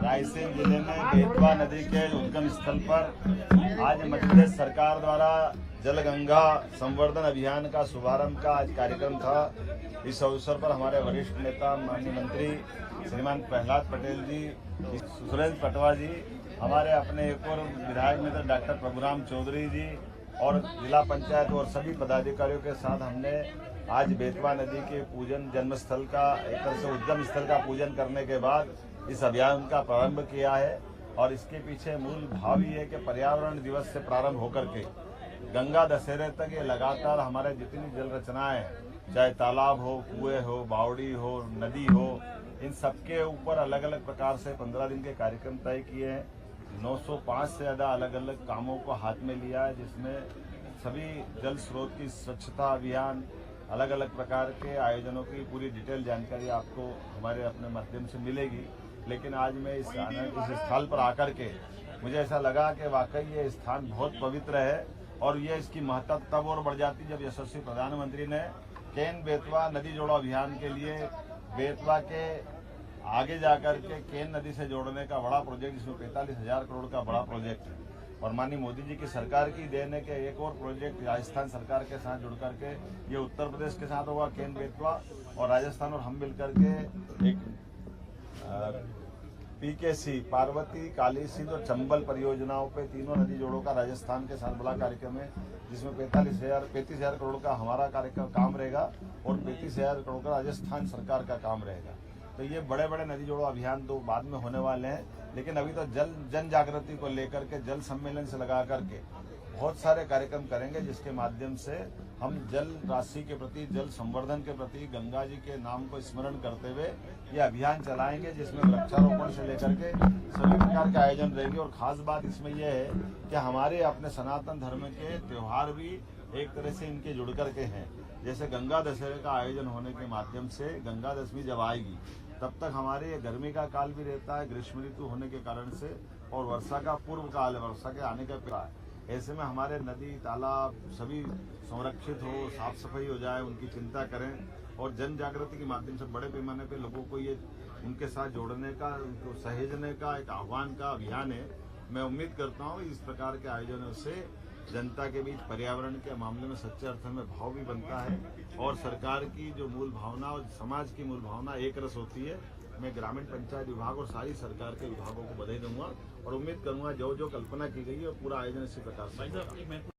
रायसेन जिले में बेतवा नदी के उद्गम स्थल पर आज मध्य प्रदेश सरकार द्वारा जल गंगा संवर्धन अभियान का शुभारंभ का आज कार्यक्रम था। इस अवसर पर हमारे वरिष्ठ नेता माननीय मंत्री श्रीमान प्रहलाद पटेल जी, सुरेंद्र पटवा जी, हमारे अपने एक और विधायक मित्र डॉक्टर प्रभुराम चौधरी जी और जिला पंचायत और सभी पदाधिकारियों के साथ हमने आज बेतवा नदी के पूजन जन्म स्थल का एक तरह से उद्गम स्थल का पूजन करने के बाद इस अभियान का प्रारंभ किया है। और इसके पीछे मूल भाव ये है कि पर्यावरण दिवस से प्रारंभ होकर के गंगा दशहरे तक ये लगातार हमारे जितनी जल रचनाएं, चाहे तालाब हो, कुएं हो, बावड़ी हो, नदी हो, इन सबके ऊपर अलग अलग प्रकार से 15 दिन के कार्यक्रम तय किए हैं। 905 से ज्यादा अलग अलग कामों को हाथ में लिया है, जिसमें सभी जल स्रोत की स्वच्छता अभियान, अलग अलग प्रकार के आयोजनों की पूरी डिटेल जानकारी आपको हमारे अपने माध्यम से मिलेगी। लेकिन आज मैं इस स्थल पर आकर के मुझे ऐसा लगा कि वाकई ये स्थान बहुत पवित्र है और ये इसकी महत्ता तब और बढ़ जाती जब यशस्वी प्रधानमंत्री ने केन बेतवा नदी जोड़ो अभियान के लिए बेतवा के आगे जाकर के केन नदी से जोड़ने का बड़ा प्रोजेक्ट, जिसमें 45,000 करोड़ का बड़ा प्रोजेक्ट है और माननीय मोदी जी की सरकार की देन है कि एक और प्रोजेक्ट राजस्थान सरकार के साथ जुड़ करके ये उत्तर प्रदेश के साथ होगा, केन बेतवा और राजस्थान और हम मिलकर के एक पीकेसी पार्वती, काली सिंध और चंबल परियोजनाओं पे तीनों नदी जोड़ों का राजस्थान के साथ बड़ा कार्यक्रम है, जिसमें 35,000 करोड़ का हमारा कार्यक्रम काम रहेगा और 35,000 करोड़ का राजस्थान सरकार का काम रहेगा। तो ये बड़े बड़े नदी जोड़ो अभियान तो बाद में होने वाले हैं, लेकिन अभी तो जन जागृति को लेकर के जल सम्मेलन से लगा करके बहुत सारे कार्यक्रम करेंगे, जिसके माध्यम से हम जल राशि के प्रति, जल संवर्धन के प्रति गंगा जी के नाम को स्मरण करते हुए ये अभियान चलाएंगे, जिसमें वृक्षारोपण से लेकर के सभी प्रकार के आयोजन रहेंगे। और खास बात इसमें यह है कि हमारे अपने सनातन धर्म के त्योहार भी एक तरह से इनके जुड़ करके हैं। जैसे गंगा दशहरे का आयोजन होने के माध्यम से गंगा दशमी जब आएगी तब तक हमारे गर्मी का काल भी रहता है, ग्रीष्म ऋतु होने के कारण से, और वर्षा का पूर्व काल है, वर्षा के आने का है। ऐसे में हमारे नदी तालाब सभी संरक्षित हो, साफ सफाई हो जाए, उनकी चिंता करें और जन जागृति के माध्यम से बड़े पैमाने पे लोगों को ये उनके साथ जोड़ने का, उनको सहेजने का एक आह्वान का अभियान है। मैं उम्मीद करता हूँ इस प्रकार के आयोजनों से जनता के बीच पर्यावरण के मामले में सच्चे अर्थ में भाव भी बनता है और सरकार की जो मूल भावना और समाज की मूल भावना एक रस होती है। मैं ग्रामीण पंचायत विभाग और सारी सरकार के विभागों को बधाई दूंगा और उम्मीद करूंगा जो जो कल्पना की गई है पूरा आयोजन इसी प्रकार से।